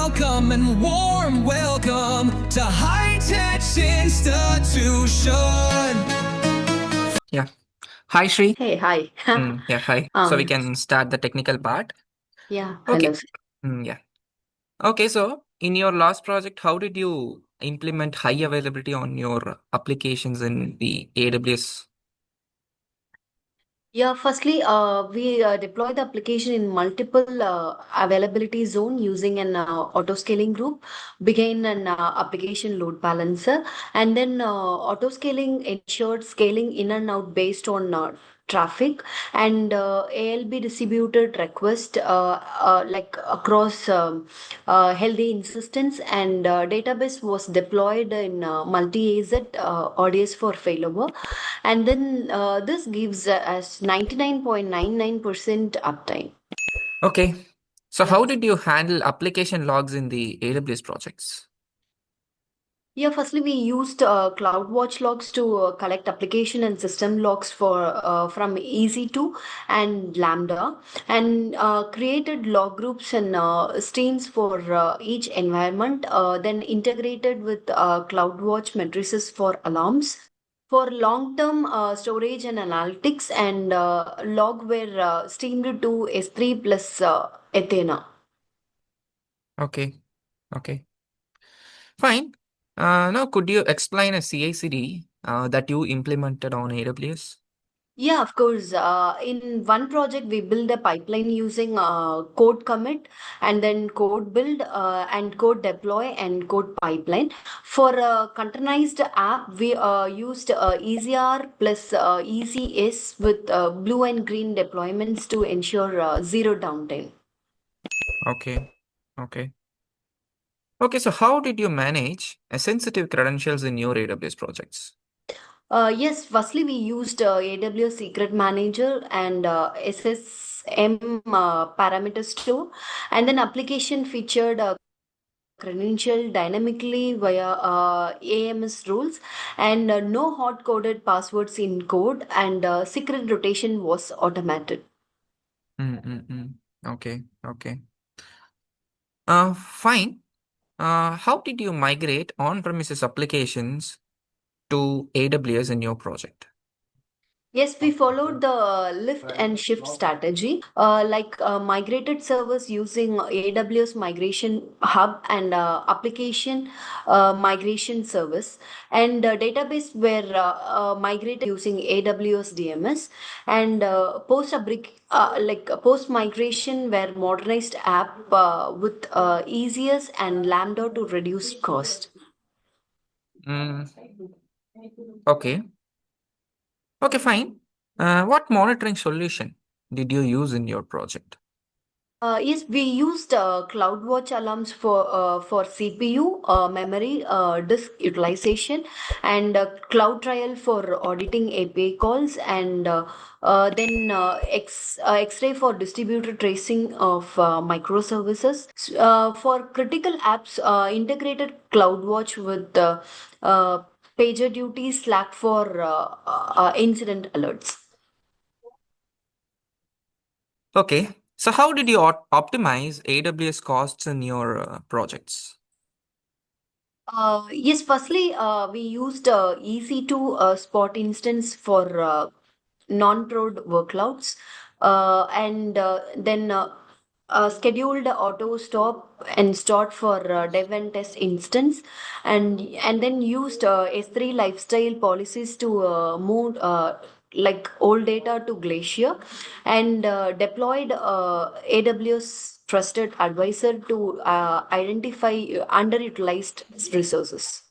welcome and warm welcome to High Tech Institution. Yeah. Hi, Shri. Hey, hi. Yeah, hi. So we Um, can start the technical part. yeah, Okay. hello. Yeah. Okay, so in your last project, how did you implement high availability on your applications in the AWS? Yeah, firstly, we deploy the application in multiple availability zone using an auto scaling group, begin an application load balancer, and then auto scaling ensured scaling in and out based on traffic and ALB distributed request like across healthy instance and database was deployed in multi-AZ ODS for failover, and then this gives us 99.99% uptime. Okay. So Yeah. how did you handle application logs in the AWS projects? Yeah, firstly, we used CloudWatch logs to collect application and system logs for from EC2 and Lambda, and created log groups and streams for each environment. Then integrated with CloudWatch matrices for alarms. For long-term storage and analytics, and log were streamed to S3 plus Athena. Okay. Okay. Fine. Now, could you explain a CI/CD that you implemented on AWS? Yeah, of course. In one project, we build a pipeline using code commit and then code build and code deploy and code pipeline. For a containerized app, we used ECR plus ECS with blue and green deployments to ensure zero downtime. Okay. Okay. Okay, so how did you manage sensitive credentials in your AWS projects? Yes, firstly, we used AWS Secret Manager and SSM parameter store, and then application featured credential dynamically via AMS rules, and no hard coded passwords in code, and secret rotation was automated. Mm-mm-mm. Okay, okay. Fine. How did you migrate on-premises applications to AWS in your project? Yes, we followed the lift and shift strategy, like migrated servers using AWS Migration Hub and application migration service, and database were migrated using AWS DMS, and post migration were modernized app with easiest and Lambda to reduce cost. Mm, okay. Okay, fine. What monitoring solution did you use in your project? Yes, we used CloudWatch alarms for CPU, memory, disk utilization, and Cloud Trial for auditing API calls, and then X-ray for distributed tracing of microservices. For critical apps, integrated CloudWatch with PagerDuty, Slack for incident alerts. Okay, so how did you optimize AWS costs in your projects? Yes, firstly, we used EC2 spot instance for non-prod workloads, and then scheduled auto stop and start for dev and test instance, and then used S3 lifestyle policies to move like old data to Glacier, and deployed AWS trusted advisor to identify underutilized resources.